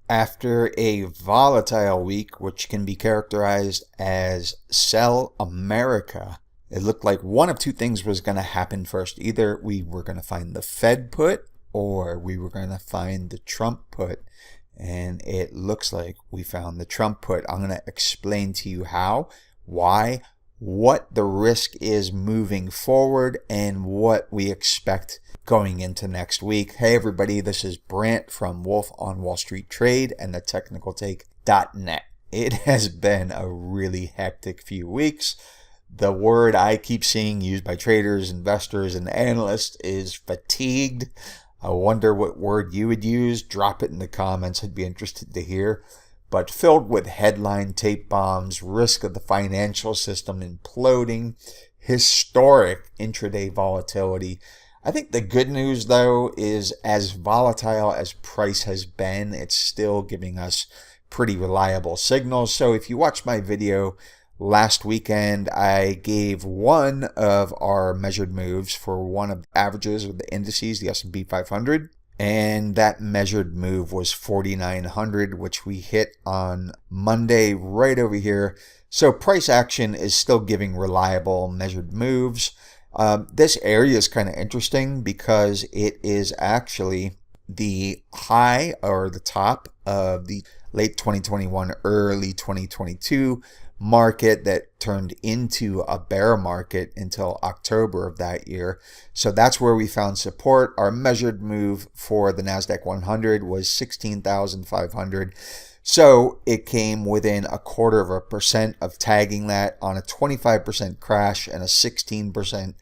After a volatile week, which can be characterized as sell America, it looked like one of two things was going to happen first. Either we were going to find the Fed put or we were going to find the Trump put. And it looks like we found the Trump put. I'm going to explain to you how, why, what the risk is moving forward, and what we expect going into next week. Hey everybody, this is Brant from Wolf on Wall Street Trade and the technicaltake.net. It has been a really hectic few weeks. The word I keep seeing used by traders, investors, and analysts is fatigued. I wonder what word you would use. Drop it in the comments. I'd be interested to hear. But filled with headline tape bombs, risk of the financial system imploding, historic intraday volatility. I think the good news, though, is as volatile as price has been, it's still giving us pretty reliable signals. So if you watched my video last weekend, I gave one of our measured moves for one of the averages of the indices, the S&P 500. And that measured move was 4,900, which we hit on Monday right over here. So price action is still giving reliable measured moves. This area is kind of interesting because it is actually the high or the top of the late 2021, early 2022 market that turned into a bear market until October of that year. So that's where we found support. Our measured move for the NASDAQ 100 was 16,500. So it came within 0.25% of tagging that on a 25% crash and a 16%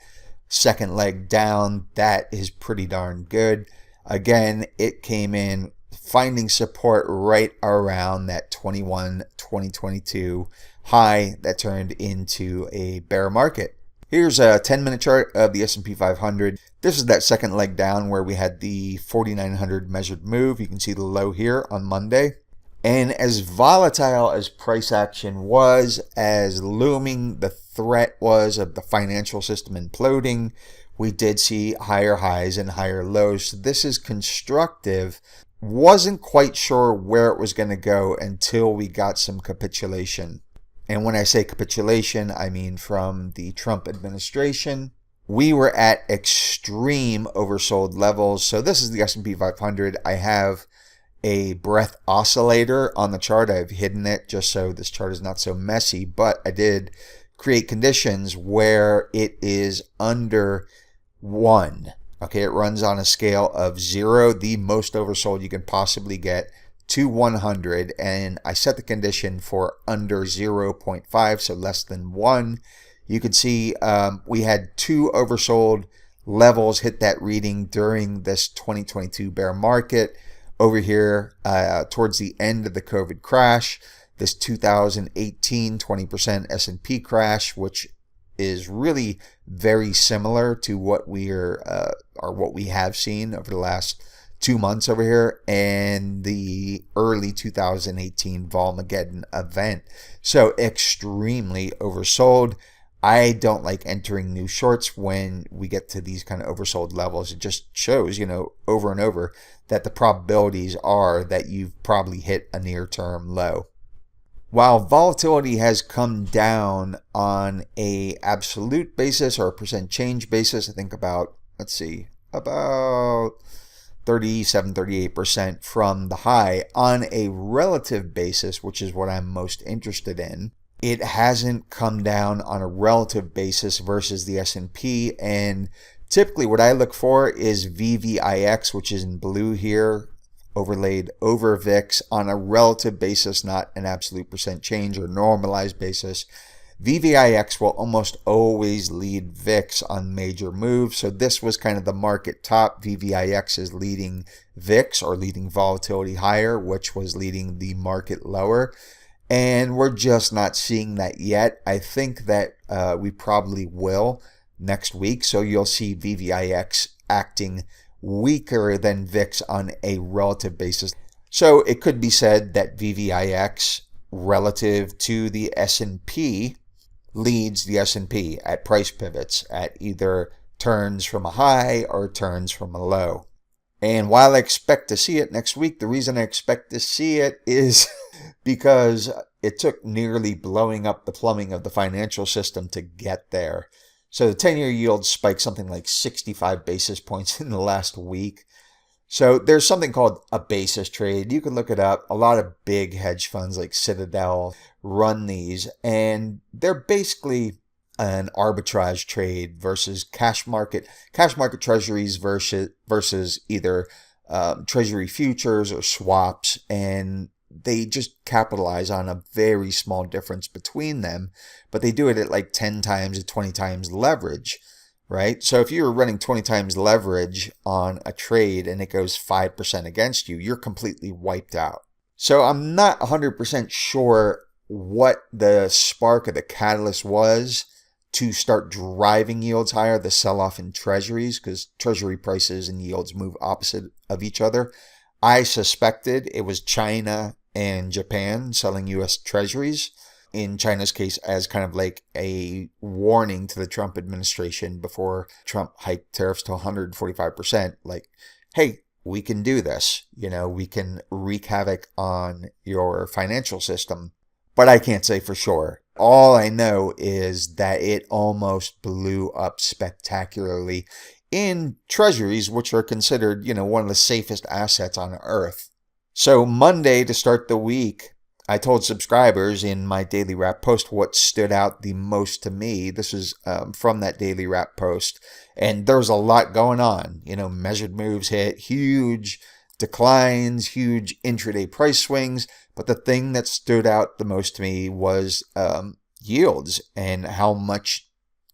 second leg down. That is pretty darn good. Again, it came in finding support right around that 2022 high that turned into a bear market. Here's a 10-minute chart of the S&P 500. This is that second leg down where we had the 4,900 measured move. You can see the low here on Monday. And as volatile as price action was, as looming the threat was of the financial system imploding, we did see higher highs and higher lows. So this is constructive. Wasn't quite sure where it was going to go until we got some capitulation. And when I say capitulation, I mean from the Trump administration. We were at extreme oversold levels. So this is the S&P 500. I have a breath oscillator on the chart. I've hidden it just so this chart is not so messy, but I did create conditions where it is under 1. Okay, it runs on a scale of 0, the most oversold you can possibly get, to 100, and I set the condition for under 0.5, so less than 1. You can see we had 2 oversold levels hit that reading during this 2022 bear market. Over here, towards the end of the COVID crash, this 2018 20% S&P crash, which is really very similar to what we what we have seen over the last 2 months over here, and the early 2018 Volmageddon event. So extremely oversold. I don't like entering new shorts when we get to these kind of oversold levels. It just shows, over and over that the probabilities are that you've probably hit a near-term low. While volatility has come down on a absolute basis or a percent change basis, I think about 37-38% from the high, on a relative basis, which is what I'm most interested in, it hasn't come down on a relative basis versus the S&P. And typically what I look for is VVIX, which is in blue here, overlaid over VIX on a relative basis, not an absolute percent change or normalized basis. VVIX will almost always lead VIX on major moves. So this was kind of the market top. VVIX is leading VIX, or leading volatility higher, which was leading the market lower. And we're just not seeing that yet. I think that we probably will next week. So you'll see VVIX acting weaker than VIX on a relative basis. So it could be said that VVIX relative to the S&P leads the S&P at price pivots, at either turns from a high or turns from a low. And while I expect to see it next week, the reason I expect to see it is because it took nearly blowing up the plumbing of the financial system to get there. So the 10-year yield spiked something like 65 basis points in the last week. So there's something called a basis trade. You can look it up. A lot of big hedge funds like Citadel run these, and they're basically an arbitrage trade versus cash market treasuries versus either treasury futures or swaps, and they just capitalize on a very small difference between them, but they do it at like 10 times to 20 times leverage, right? So if you're running 20 times leverage on a trade and it goes 5% against you, you're completely wiped out. So I'm not 100% sure what the spark or the catalyst was to start driving yields higher, the sell-off in treasuries, because treasury prices and yields move opposite of each other. I suspected it was China and Japan selling U.S. treasuries, in China's case as kind of like a warning to the Trump administration before Trump hiked tariffs to 145%, like, hey, we can do this. We can wreak havoc on your financial system. But I can't say for sure. All I know is that it almost blew up spectacularly in treasuries, which are considered, one of the safest assets on earth. So Monday, to start the week, I told subscribers in my daily wrap post what stood out the most to me. This was from that daily wrap post. And there was a lot going on. Measured moves hit, huge declines, huge intraday price swings. But the thing that stood out the most to me was yields and how much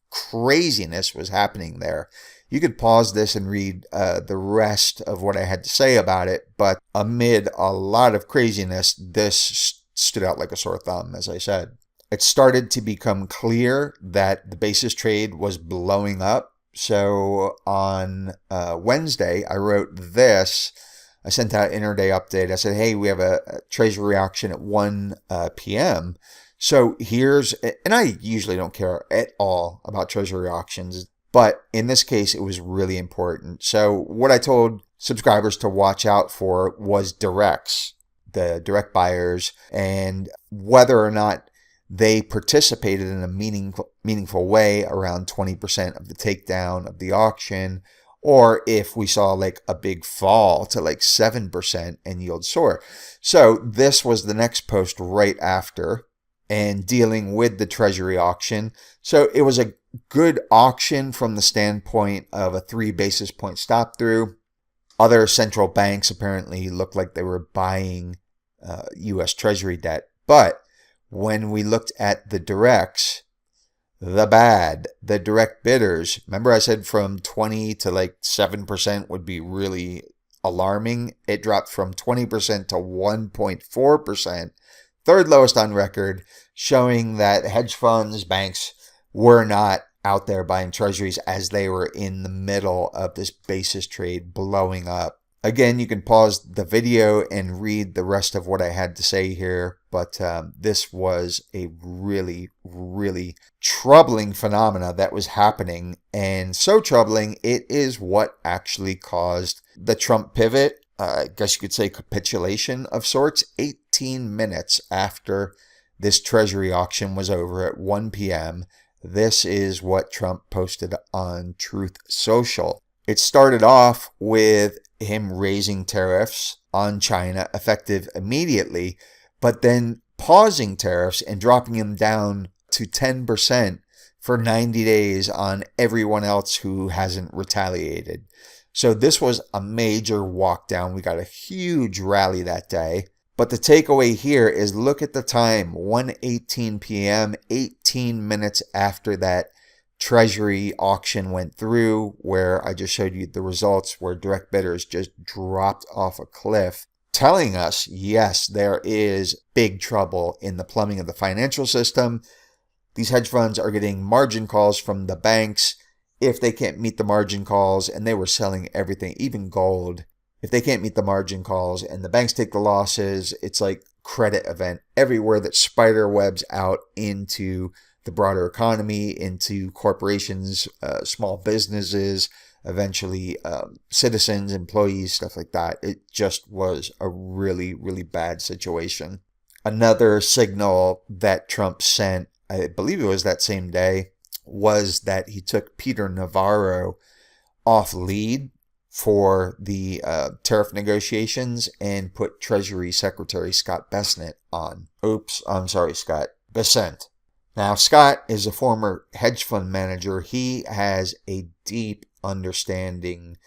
craziness was happening there. You could pause this and read the rest of what I had to say about it, but amid a lot of craziness, this stood out like a sore thumb, as I said. It started to become clear that the basis trade was blowing up. So on Wednesday, I wrote this. I sent out an intraday update. I said, hey, we have a Treasury auction at 1 p.m. So and I usually don't care at all about Treasury auctions, but in this case, it was really important. So what I told subscribers to watch out for was directs, the direct buyers, and whether or not they participated in a meaningful way around 20% of the takedown of the auction, or if we saw like a big fall to like 7% and yield soar. So this was the next post right after, and dealing with the Treasury auction. So it was a good auction from the standpoint of a 3 basis point stop through. Other central banks apparently looked like they were buying U.S. Treasury debt. But when we looked at the directs, the direct bidders, remember I said from 20 to like 7% would be really alarming. It dropped from 20% to 1.4%, third lowest on record, showing that hedge funds, banks were not out there buying treasuries as they were in the middle of this basis trade blowing up. Again, you can pause the video and read the rest of what I had to say here, but this was a really, really troubling phenomena that was happening, and so troubling, it is what actually caused the Trump pivot, I guess you could say capitulation of sorts, 18 minutes after this Treasury auction was over at 1 p.m. This is what Trump posted on Truth Social. It started off with him raising tariffs on China effective immediately, but then pausing tariffs and dropping them down to 10% for 90 days on everyone else who hasn't retaliated. So this was a major walk down. We got a huge rally that day. But the takeaway here is look at the time, 1:18 p.m., 18 minutes after that Treasury auction went through, where I just showed you the results where direct bidders just dropped off a cliff, telling us, yes, there is big trouble in the plumbing of the financial system. These hedge funds are getting margin calls from the banks if they can't meet the margin calls, and they were selling everything, even gold. If they can't meet the margin calls and the banks take the losses, it's like credit event everywhere that spider webs out into the broader economy, into corporations, small businesses, eventually citizens, employees, stuff like that. It just was a really, really bad situation. Another signal that Trump sent, I believe it was that same day, was that he took Peter Navarro off lead for the tariff negotiations and put Treasury Secretary Scott Bessent on. Scott Bessent. Now, Scott is a former hedge fund manager. He has a deep understanding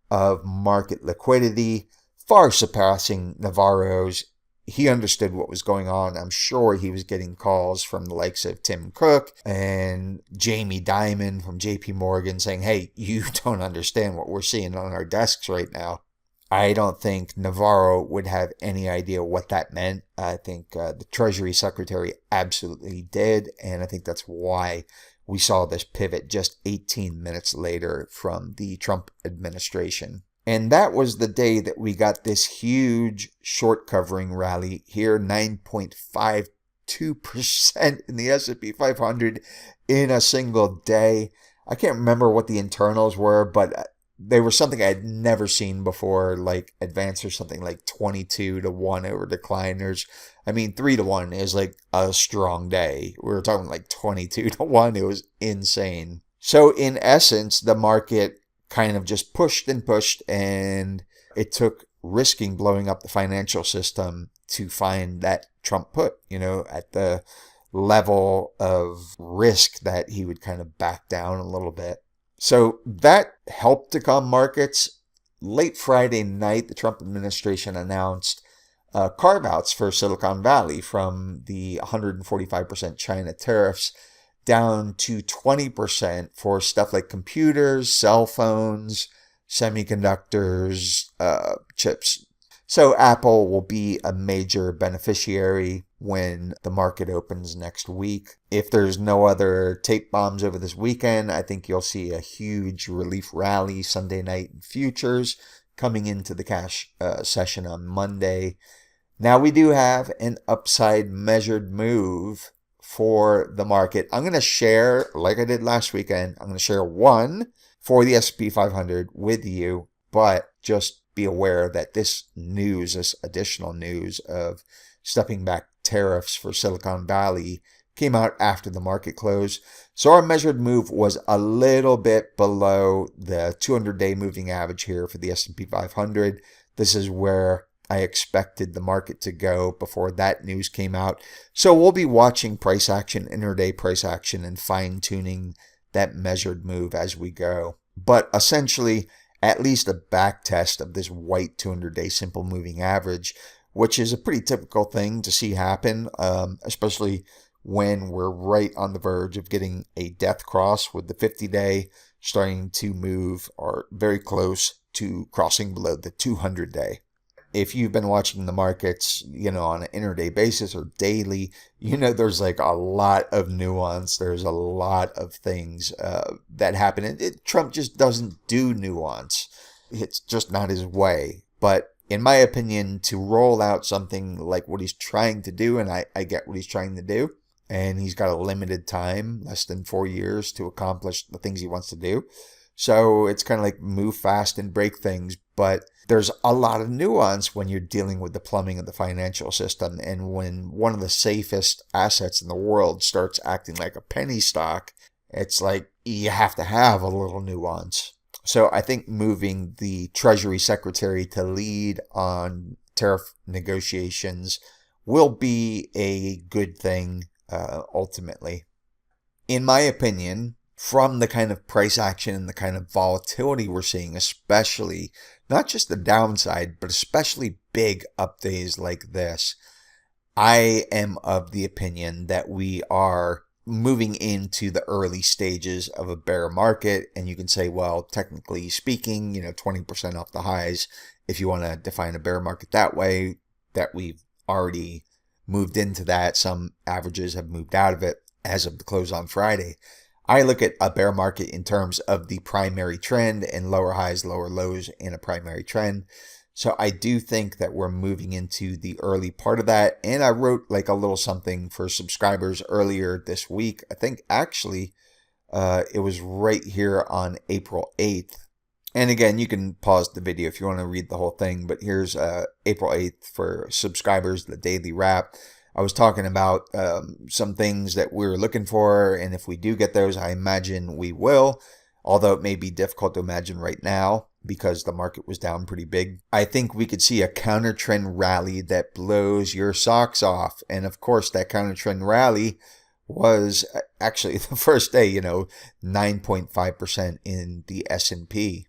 of market liquidity, far surpassing Navarro's. He understood what was going on. I'm sure he was getting calls from the likes of Tim Cook and Jamie Dimon from JP Morgan saying, hey, you don't understand what we're seeing on our desks right now. I don't think Navarro would have any idea what that meant. I think the Treasury Secretary absolutely did, and I think that's why we saw this pivot just 18 minutes later from the Trump administration. And that was the day that we got this huge short covering rally here, 9.52% in the S&P 500 in a single day. I can't remember what the internals were, but they were something I had never seen before, like advance or something like 22-1 over decliners. I mean, 3-1 is like a strong day. We were talking like 22-1. It was insane. So in essence, the market kind of just pushed and pushed, and it took risking blowing up the financial system to find that Trump put, at the level of risk that he would kind of back down a little bit. So that helped to calm markets. Late Friday night, the Trump administration announced carve-outs for Silicon Valley from the 145% China tariffs down to 20% for stuff like computers, cell phones, semiconductors, chips. So Apple will be a major beneficiary when the market opens next week. If there's no other tape bombs over this weekend, I think you'll see a huge relief rally Sunday night in futures coming into the cash session on Monday. Now we do have an upside measured move for the market. I'm going to share, like I did last weekend, I'm going to share one for the S&P 500 with you, but just be aware that this additional news of stepping back tariffs for Silicon Valley came out after the market closed. So our measured move was a little bit below the 200-day moving average here for the S&P 500. This is where I expected the market to go before that news came out. So we'll be watching price action, intraday price action, and fine-tuning that measured move as we go. But essentially, at least a back test of this white 200-day simple moving average, which is a pretty typical thing to see happen, especially when we're right on the verge of getting a death cross with the 50-day starting to move or very close to crossing below the 200-day. If you've been watching the markets, on an intraday basis or daily, there's like a lot of nuance. There's a lot of things that happen. And Trump just doesn't do nuance. It's just not his way. But in my opinion, to roll out something like what he's trying to do, and I get what he's trying to do, and he's got a limited time, less than 4 years, to accomplish the things he wants to do. So it's kind of like move fast and break things, but there's a lot of nuance when you're dealing with the plumbing of the financial system. And when one of the safest assets in the world starts acting like a penny stock, it's like you have to have a little nuance. So I think moving the Treasury Secretary to lead on tariff negotiations will be a good thing ultimately. In my opinion, from the kind of price action and the kind of volatility we're seeing, especially not just the downside, but especially big up days like this, I am of the opinion that we are moving into the early stages of a bear market. And you can say, well, technically speaking, 20% off the highs, if you want to define a bear market that way, that we've already moved into that. Some averages have moved out of it as of the close on Friday. I look at a bear market in terms of the primary trend and lower highs, lower lows in a primary trend. So I do think that we're moving into the early part of that. And I wrote like a little something for subscribers earlier this week. I think actually it was right here on April 8th. And again, you can pause the video if you want to read the whole thing, but here's April 8th for subscribers, the daily wrap. I was talking about some things that we're looking for, and if we do get those, I imagine we will, although it may be difficult to imagine right now because the market was down pretty big. I think we could see a counter trend rally that blows your socks off. And of course, that counter trend rally was actually the first day, 9.5% in the S&P.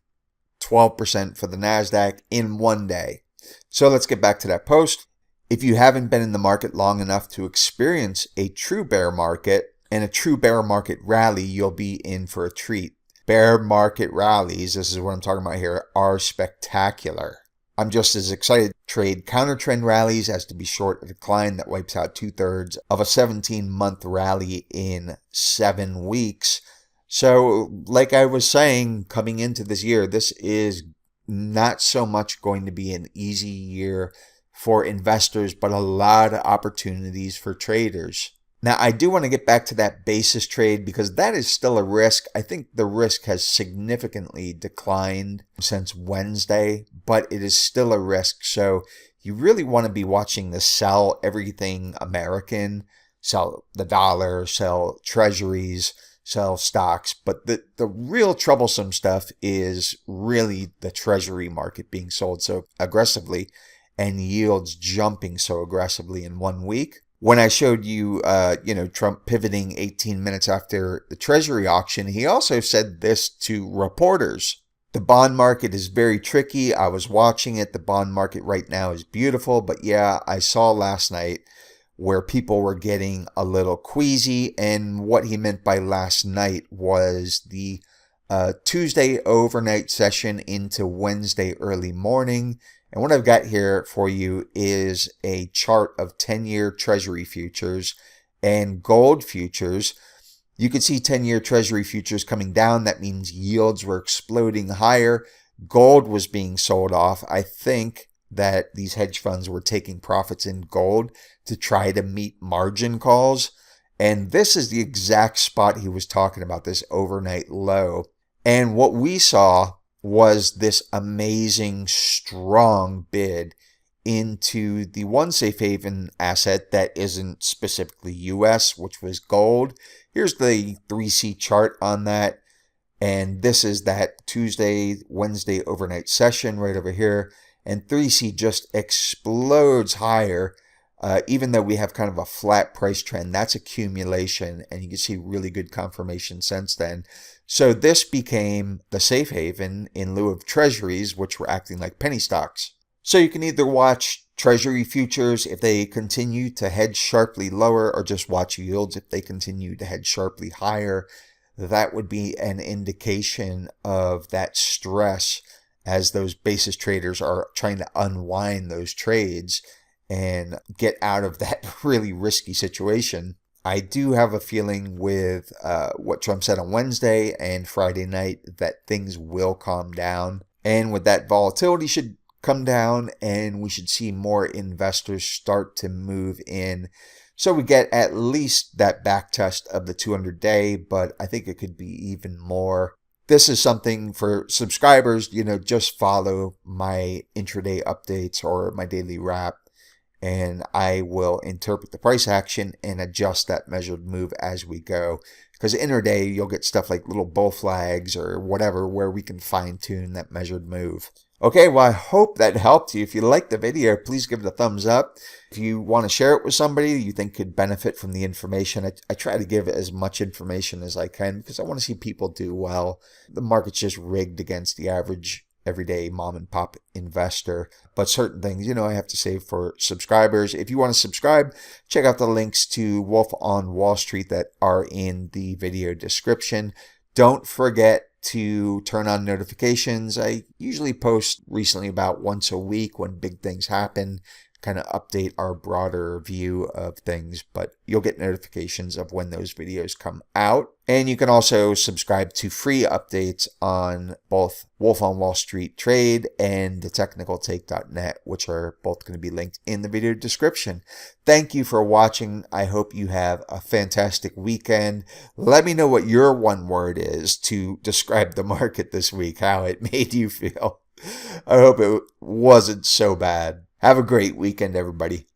12% for the NASDAQ in one day. So let's get back to that post. If you haven't been in the market long enough to experience a true bear market and a true bear market rally, you'll be in for a treat. Bear market rallies, this is what I'm talking about here, are spectacular. I'm just as excited to trade counter trend rallies as to be short a decline that wipes out 2/3 of a 17-month rally in 7 weeks. So, like I was saying, coming into this year, this is not so much going to be an easy year for investors, but a lot of opportunities for traders. Now, I do want to get back to that basis trade because that is still a risk. I think the risk has significantly declined since Wednesday, but it is still a risk. So you really want to be watching the sell everything American, sell the dollar, sell treasuries, sell stocks. But the real troublesome stuff is really the treasury market being sold so aggressively and yields jumping so aggressively in 1 week. When I showed you, Trump pivoting 18 minutes after the Treasury auction, he also said this to reporters. The bond market is very tricky. I was watching it. The bond market right now is beautiful. But yeah, I saw last night where people were getting a little queasy. And what he meant by last night was the Tuesday overnight session into Wednesday early morning. And what I've got here for you is a chart of 10-year Treasury futures and gold futures. You can see 10-year Treasury futures coming down. That means yields were exploding higher. Gold was being sold off. I think that these hedge funds were taking profits in gold to try to meet margin calls. And this is the exact spot he was talking about, this overnight low. And what we saw was this amazing, strong bid into the one safe haven asset that isn't specifically US, which was gold. Here's the 3C chart on that. And this is that Tuesday, Wednesday overnight session right over here. And 3C just explodes higher, even though we have kind of a flat price trend. That's accumulation, and you can see really good confirmation since then. So this became the safe haven in lieu of treasuries, which were acting like penny stocks. So you can either watch treasury futures if they continue to head sharply lower, or just watch yields if they continue to head sharply higher. That would be an indication of that stress as those basis traders are trying to unwind those trades and get out of that really risky situation. I do have a feeling with what Trump said on Wednesday and Friday night that things will calm down. And with that, volatility should come down and we should see more investors start to move in. So we get at least that back test of the 200-day, but I think it could be even more. This is something for subscribers, just follow my intraday updates or my daily wrap, and I will interpret the price action and adjust that measured move as we go. Because intraday, you'll get stuff like little bull flags or whatever where we can fine tune that measured move. Okay, well, I hope that helped you. If you liked the video, please give it a thumbs up. If you want to share it with somebody you think could benefit from the information, I try to give as much information as I can because I want to see people do well. The market's just rigged against the average everyday mom and pop investor. But certain things, I have to save for subscribers. If you want to subscribe, check out the links to Wolf on Wall Street that are in the video description. Don't forget to turn on notifications. I usually post recently about once a week when big things happen, kind of update our broader view of things, but you'll get notifications of when those videos come out. And you can also subscribe to free updates on both Wolf on Wall Street Trade and thetechnicaltake.net, which are both going to be linked in the video description. Thank you for watching. I hope you have a fantastic weekend. Let me know what your one word is to describe the market this week, how it made you feel. I hope it wasn't so bad. Have a great weekend, everybody.